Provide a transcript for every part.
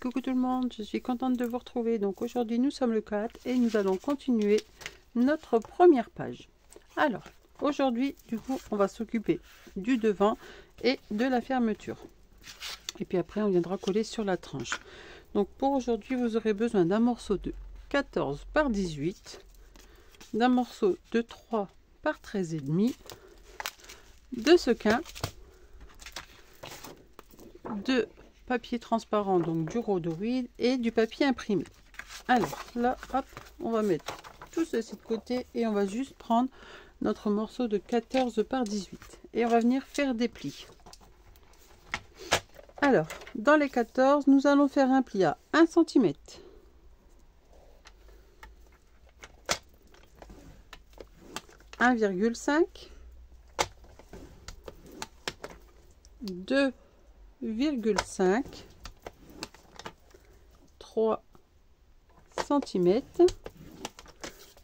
Coucou tout le monde, je suis contente de vous retrouver. Donc aujourd'hui nous sommes le 4 et nous allons continuer notre première page. Alors aujourd'hui du coup on va s'occuper du devant et de la fermeture. Et puis après on viendra coller sur la tranche. Donc pour aujourd'hui vous aurez besoin d'un morceau de 14 par 18, d'un morceau de 3 par 13,5, de sequins, de papier transparent, donc du rhodoïde et du papier imprimé. Alors là, hop, on va mettre tout ceci de côté et on va juste prendre notre morceau de 14 par 18 et on va venir faire des plis. Alors, dans les 14, nous allons faire un pli à 1 cm, 1,5, 2,5, 3 cm.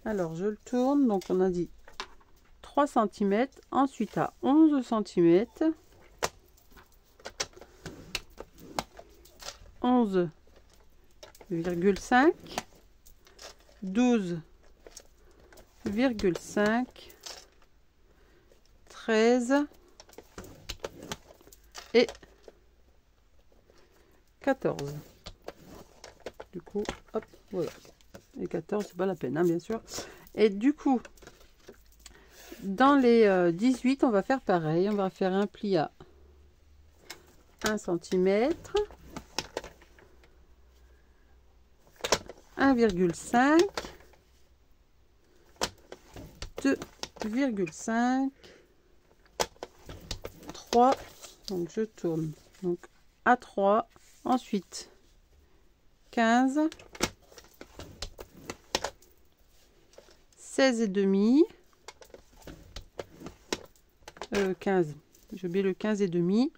Alors je le tourne, donc on a dit 3 cm, ensuite à 11 cm, 11,5, 12,5, 13 et 14. Du coup, hop, voilà. Et 14, c'est pas la peine, hein, bien sûr. Et du coup, dans les 18, on va faire pareil. On va faire un pli à 1 cm, 1,5, 2,5, 3, donc je tourne, donc à 3, ensuite 15, 16,5, 15, j'ai oublié le 15,5,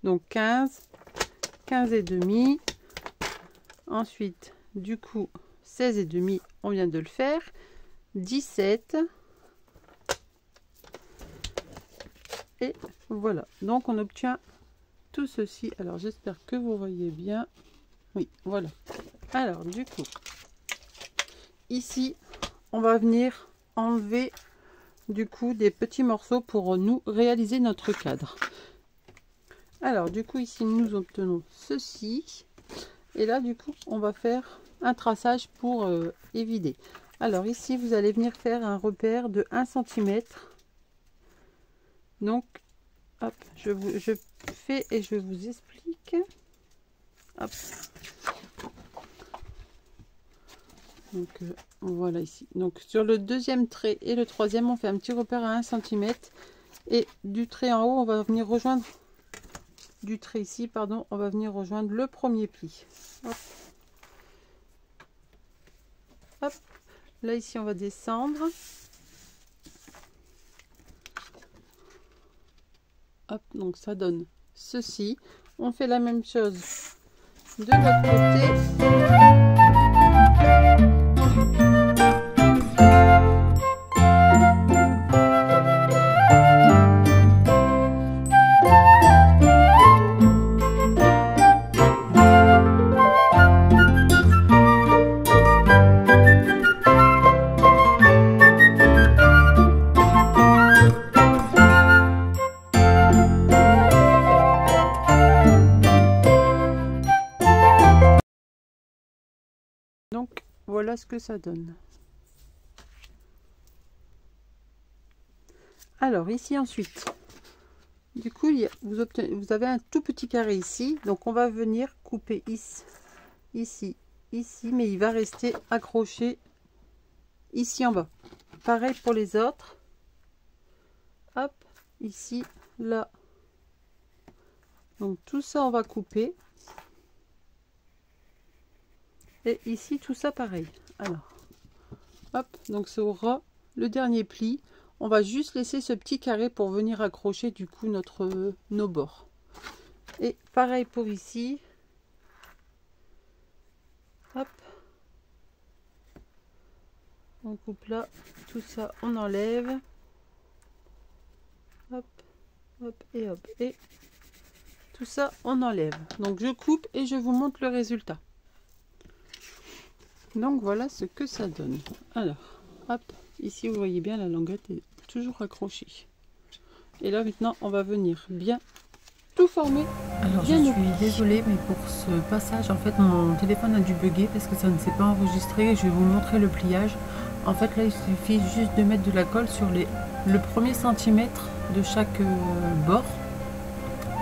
donc 15, 15,5, ensuite du coup 16,5, on vient de le faire, 17, et voilà, donc on obtient tout ceci. Alors j'espère que vous voyez bien. Oui, voilà. Alors du coup, ici on va venir enlever du coup des petits morceaux pour nous réaliser notre cadre. Alors du coup ici nous obtenons ceci et là du coup on va faire un traçage pour évider. Alors ici vous allez venir faire un repère de 1 cm. Donc hop, je fais et je vous explique. Hop. Donc voilà ici. Donc sur le deuxième trait et le troisième, on fait un petit repère à 1 cm. Et du trait en haut, on va venir rejoindre du trait ici, pardon, on va venir rejoindre le premier pli. Hop. Hop. Là ici, on va descendre. Hop, donc ça donne ceci. On fait la même chose de l'autre côté. Donc voilà ce que ça donne. Alors ici ensuite, du coup vous avez un tout petit carré ici, donc on va venir couper ici, ici, mais il va rester accroché ici en bas. Pareil pour les autres. Hop, ici, là. Donc tout ça on va couper. Et ici tout ça pareil. Alors hop, donc ça aura le dernier pli. On va juste laisser ce petit carré pour venir accrocher du coup nos bords. Et pareil pour ici. Hop, on coupe là, tout ça on enlève. Hop, hop, et tout ça on enlève. Donc je coupe et je vous montre le résultat. Donc voilà ce que ça donne. Alors, hop, ici vous voyez bien la languette est toujours accrochée. Et là maintenant on va venir bien tout former. Alors je suis désolée, mais pour ce passage en fait mon téléphone a dû bugger parce que ça ne s'est pas enregistré. Je vais vous montrer le pliage. En fait là il suffit juste de mettre de la colle sur le premier centimètre de chaque bord.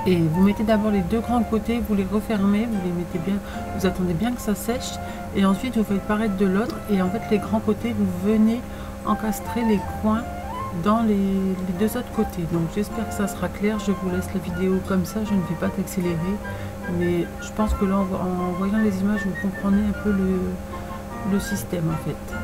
Et vous mettez d'abord les deux grands côtés, vous les refermez, vous les mettez bien, vous attendez bien que ça sèche. Et ensuite vous faites pareil de l'autre. Et en fait les grands côtés, vous venez encastrer les coins dans les deux autres côtés. Donc j'espère que ça sera clair. Je vous laisse la vidéo comme ça, je ne vais pas t'accélérer. Mais je pense que là en voyant les images, vous comprenez un peu le système en fait.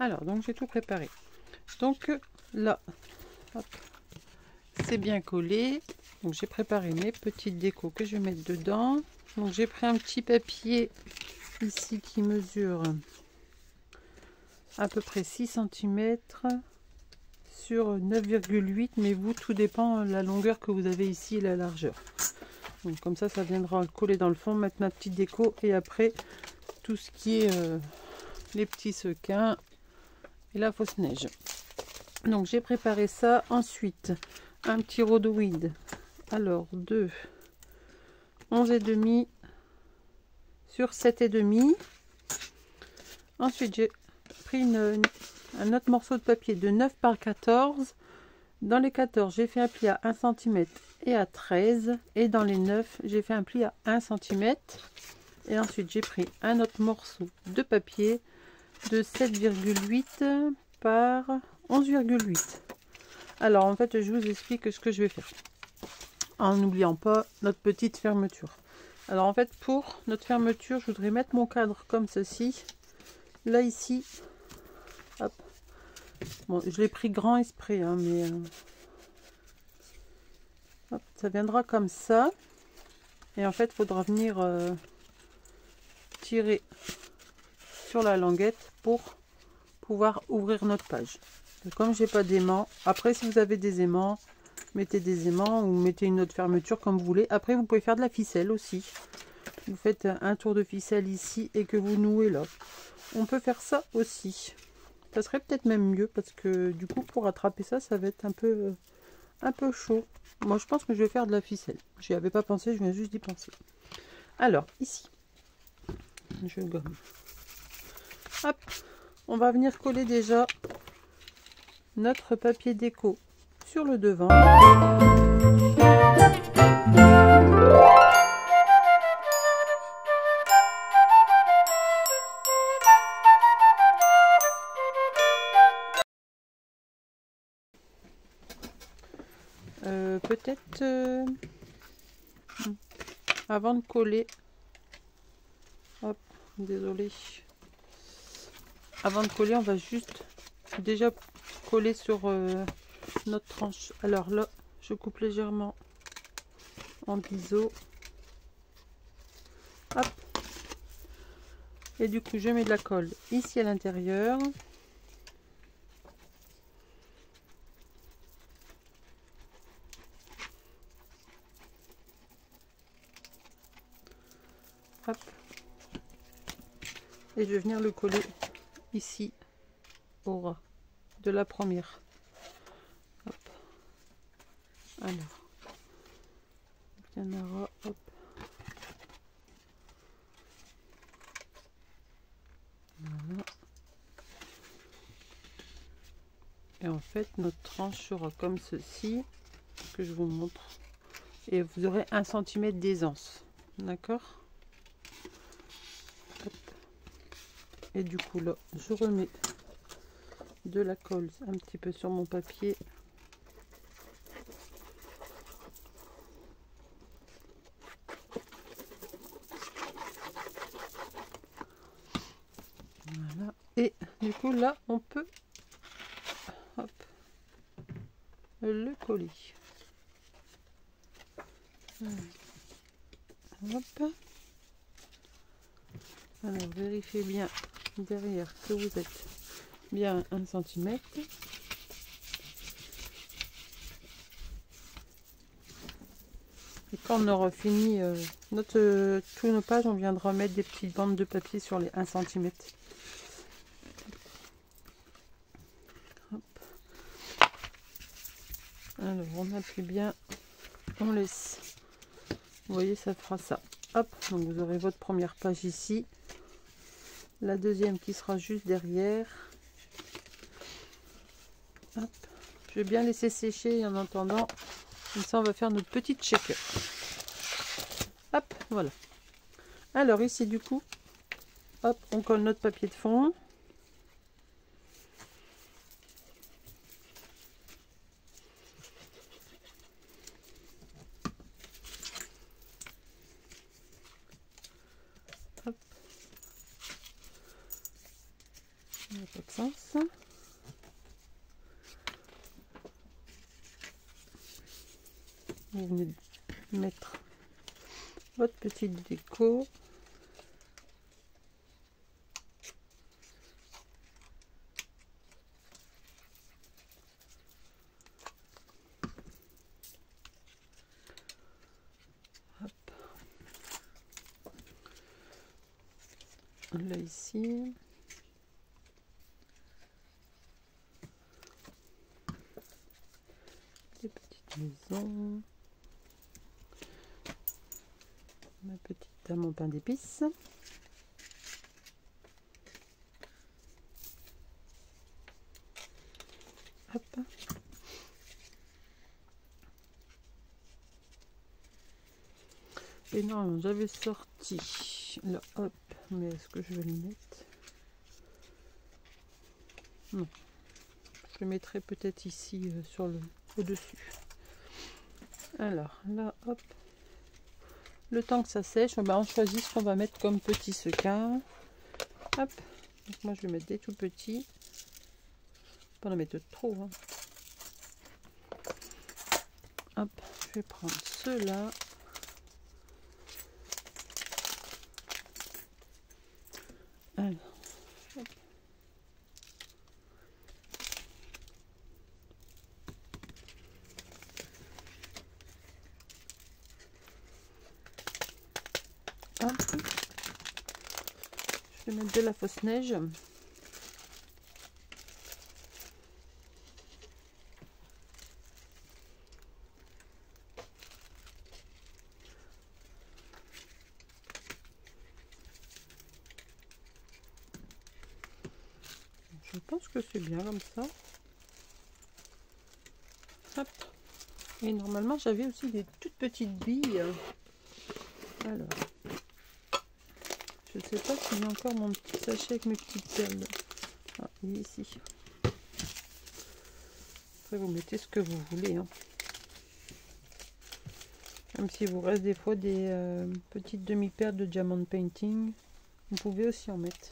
Alors, donc j'ai tout préparé. Donc là, c'est bien collé. Donc j'ai préparé mes petites décos que je vais mettre dedans. Donc j'ai pris un petit papier ici qui mesure à peu près 6 cm sur 9,8, mais vous, tout dépend de la longueur que vous avez ici et la largeur. Donc comme ça viendra coller dans le fond, mettre ma petite déco et après tout ce qui est les petits sequins et la fausse neige. Donc j'ai préparé ça. Ensuite un petit rhodoïde, alors de 11,5 sur 7,5. Ensuite j'ai pris un autre morceau de papier de 9 par 14. Dans les 14 j'ai fait un pli à 1 cm et à 13, et dans les 9 j'ai fait un pli à 1 cm. Et ensuite j'ai pris un autre morceau de papier de 7,8 par 11,8. Alors en fait je vous explique ce que je vais faire en n'oubliant pas notre petite fermeture. Alors en fait pour notre fermeture je voudrais mettre mon cadre comme ceci. Là ici, hop, bon je l'ai pris grand exprès hein, mais hop, ça viendra comme ça. Et en fait il faudra venir tirer sur la languette pour pouvoir ouvrir notre page. Et comme j'ai pas d'aimant, après si vous avez des aimants, mettez des aimants ou mettez une autre fermeture comme vous voulez. Après vous pouvez faire de la ficelle aussi. Vous faites un tour de ficelle ici et que vous nouez là. On peut faire ça aussi. Ça serait peut-être même mieux parce que du coup pour attraper ça, ça va être un peu chaud. Moi je pense que je vais faire de la ficelle. J'y avais pas pensé, je viens juste d'y penser. Alors ici, je gomme. Hop, on va venir coller déjà notre papier déco sur le devant. Peut-être avant de coller, hop, désolé, avant de coller, on va juste déjà coller sur notre tranche. Alors là, je coupe légèrement en biseau, hop, et du coup je mets de la colle ici à l'intérieur. Hop. Et je vais venir le coller ici au ras de la première. Hop. Alors, il y en aura, hop. Voilà. Et en fait, notre tranche sera comme ceci, que je vous montre. Et vous aurez 1 cm d'aisance. D'accord? Et du coup là, je remets de la colle un petit peu sur mon papier. Voilà. Et du coup là, on peut, hop, le coller. Hop. Alors vérifiez bien derrière que vous êtes bien 1 cm. Et quand on aura fini tous nos pages, on viendra mettre des petites bandes de papier sur les 1 cm. Hop. Alors on appuie bien, on laisse. Vous voyez, ça fera ça. Hop, donc vous aurez votre première page ici. La deuxième qui sera juste derrière. Hop. Je vais bien laisser sécher en attendant. Comme ça, on va faire notre petite shaker. Hop, voilà. Alors ici, du coup, hop, on colle notre papier de fond. Hop. Il n'y a pas de sens. Vous venez de mettre votre petite déco. Hop. Là ici. Des petites maisons. Ma petite dame au pain d'épices. Hop. Et non, j'avais sorti là, hop, mais est-ce que je vais le mettre? Non, je le mettrai peut-être ici sur le au-dessus. Alors là, hop. Le temps que ça sèche, on choisit ce qu'on va mettre comme petit sequin. Hop. Donc moi je vais mettre des tout petits. Pas en mettre trop. Hein. Hop. Je vais prendre ceux-là. Alors. Hop. Hop. Je vais mettre de la fausse neige. Je pense que c'est bien comme ça. Hop. Et normalement j'avais aussi des toutes petites billes. Alors. Je ne sais pas s'il y a encore mon petit sachet avec mes petites perles. Ah, il est ici. Après, vous mettez ce que vous voulez. Hein. Même s'il vous reste des fois des petites demi-paires de diamond painting, vous pouvez aussi en mettre.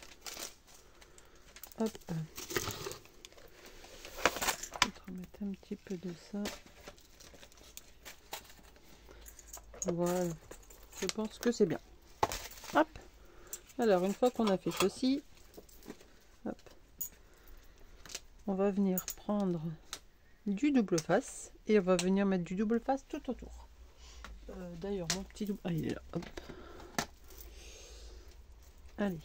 Hop. Je vais remettre un petit peu de ça. Voilà. Je pense que c'est bien. Hop. Alors, une fois qu'on a fait ceci, hop, on va venir prendre du double face et on va venir mettre du double face tout autour. D'ailleurs, mon petit double... Ah, il est là. Hop. Allez.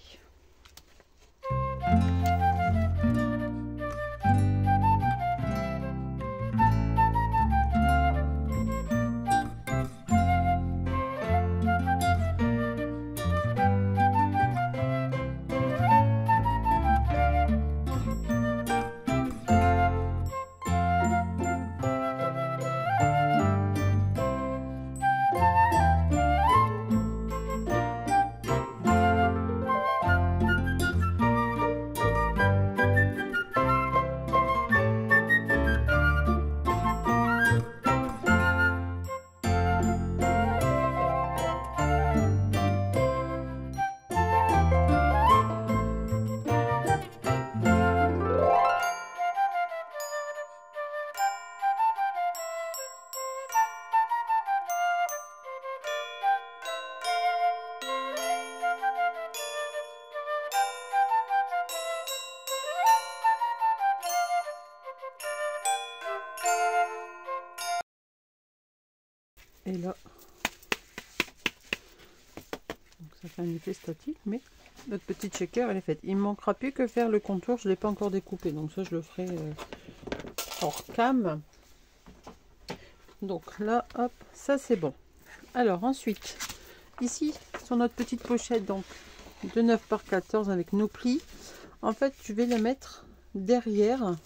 Et là, donc ça fait un effet statique, mais notre petite shaker elle est faite. Il ne manquera plus que faire le contour, je ne l'ai pas encore découpé, donc ça je le ferai hors cam. Donc là, hop, ça c'est bon. Alors ensuite, ici sur notre petite pochette, donc de 9 par 14 avec nos plis, en fait je vais la mettre derrière.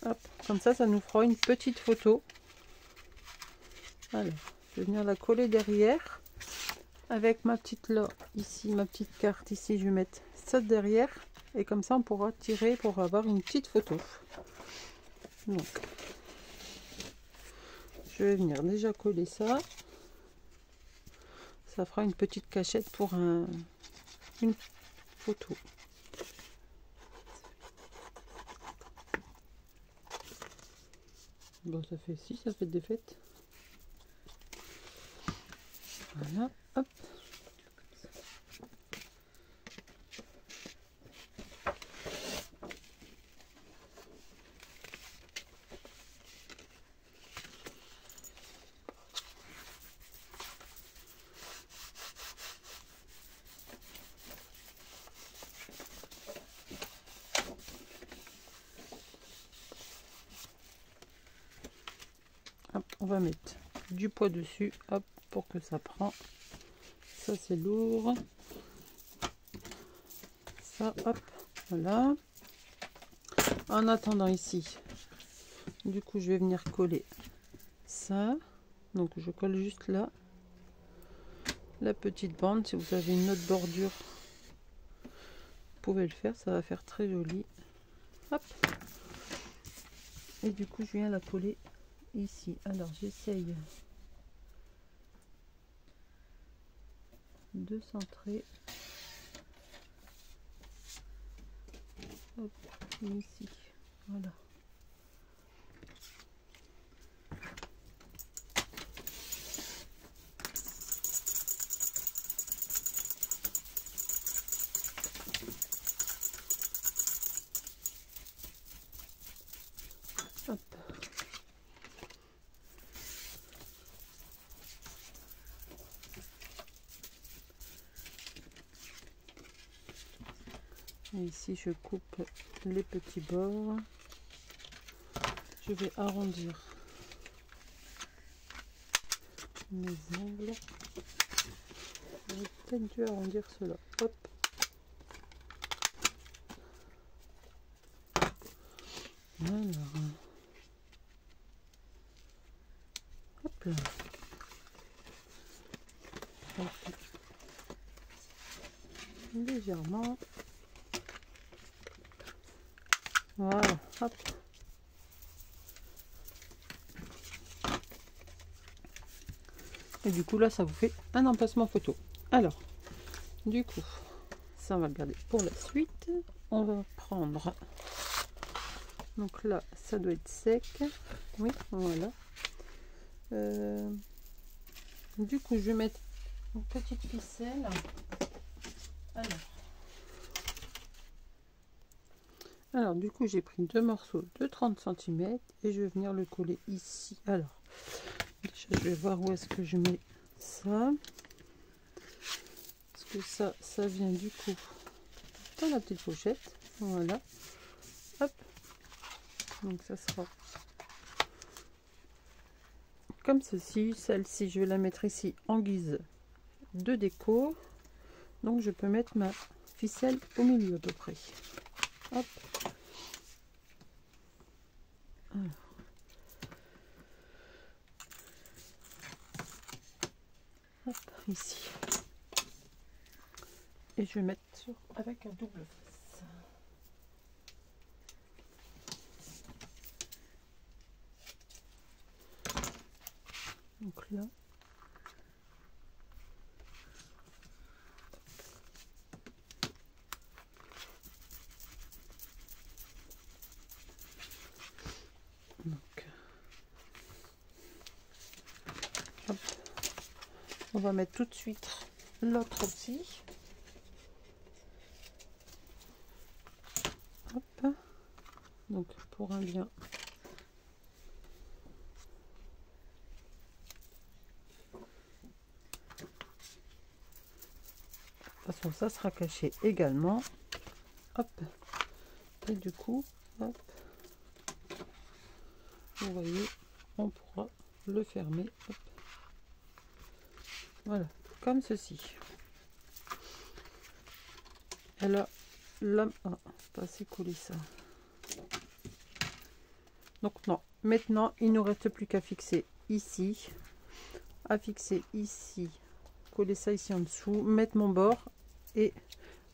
Hop, comme ça, ça nous fera une petite photo. Alors, je vais venir la coller derrière avec ma petite là ici, ma petite carte ici, je vais mettre ça derrière et comme ça on pourra tirer pour avoir une petite photo. Donc, je vais venir déjà coller ça. Ça fera une petite cachette pour une photo. Bon, ça fait 6, ça fait des fêtes. Voilà, hop. Hop, on va mettre du poids dessus, hop, pour que ça prend. Ça c'est lourd. Ça, hop, voilà. En attendant ici, du coup je vais venir coller ça. Donc je colle juste là la petite bande. Si vous avez une autre bordure, vous pouvez le faire, ça va faire très joli. Hop. Et du coup je viens la coller ici. Alors j'essaye de centrer. Hop, ici, voilà. Hop. Et ici je coupe les petits bords. Je vais arrondir mes angles. J'aurais peut-être dû arrondir cela. Hop. Alors. Hop là. Hop. Légèrement. Voilà. Hop. Et du coup là ça vous fait un emplacement photo. Alors du coup ça on va le garder pour la suite. On va prendre, donc là ça doit être sec, oui voilà. Du coup je vais mettre une petite ficelle. Alors du coup j'ai pris deux morceaux de 30 cm et je vais venir le coller ici. Alors déjà, je vais voir où est-ce que je mets ça, parce que ça vient du coup dans la petite pochette. Voilà, hop, donc ça sera comme ceci. Celle-ci je vais la mettre ici en guise de déco, donc je peux mettre ma ficelle au milieu à peu près. Hop. Alors. Hop, ici. Et je vais mettre sur avec un double face. Donc là. Donc. Hop. On va mettre tout de suite l'autre aussi. Hop. Donc pour un bien. De toute façon ça sera caché également. Hop. Et du coup, hop. Vous voyez, on pourra le fermer. Hop. Voilà, comme ceci. Elle a la... Ah, pas assez collé ça. Donc non, maintenant il ne nous reste plus qu'à fixer ici, à fixer ici, coller ça ici en dessous, mettre mon bord et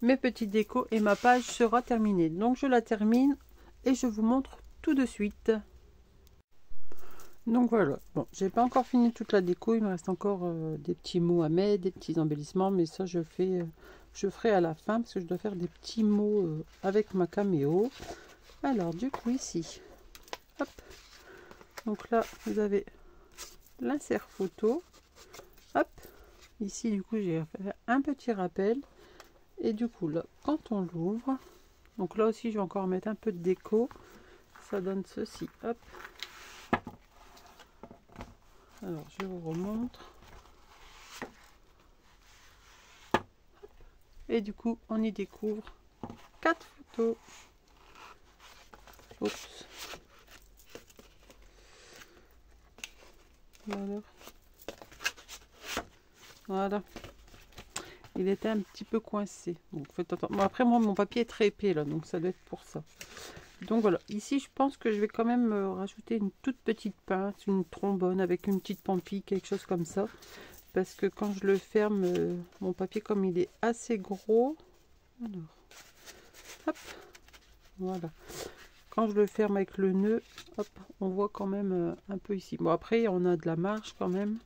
mes petits décos et ma page sera terminée. Donc je la termine et je vous montre tout de suite. Donc voilà, bon, j'ai pas encore fini toute la déco, il me reste encore des petits mots à mettre, des petits embellissements, mais ça je ferai à la fin parce que je dois faire des petits mots avec ma caméo. Alors du coup ici, hop, donc là vous avez l'insert photo, hop, ici du coup j'ai fait un petit rappel et du coup là quand on l'ouvre, donc là aussi je vais encore mettre un peu de déco, ça donne ceci, hop. Alors je vous remontre. Et du coup on y découvre 4 photos. Oups. Voilà. Voilà. Il était un petit peu coincé. Donc faites attention. Bon, après moi mon papier est très épais là, donc ça doit être pour ça. Donc voilà, ici je pense que je vais quand même rajouter une toute petite pince, une trombone avec une petite pampille, quelque chose comme ça. Parce que quand je le ferme, mon papier comme il est assez gros, alors, hop, voilà. Quand je le ferme avec le nœud, hop, on voit quand même un peu ici. Bon après on a de la marge quand même.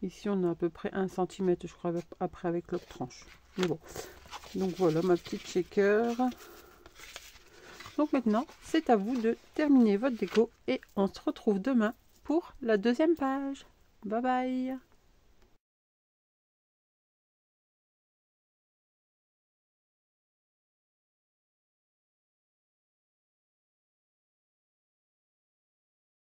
Ici on a à peu près 1 cm je crois après avec l'autre tranche. Mais bon, donc voilà ma petite shaker. Donc maintenant, c'est à vous de terminer votre déco et on se retrouve demain pour la deuxième page. Bye bye!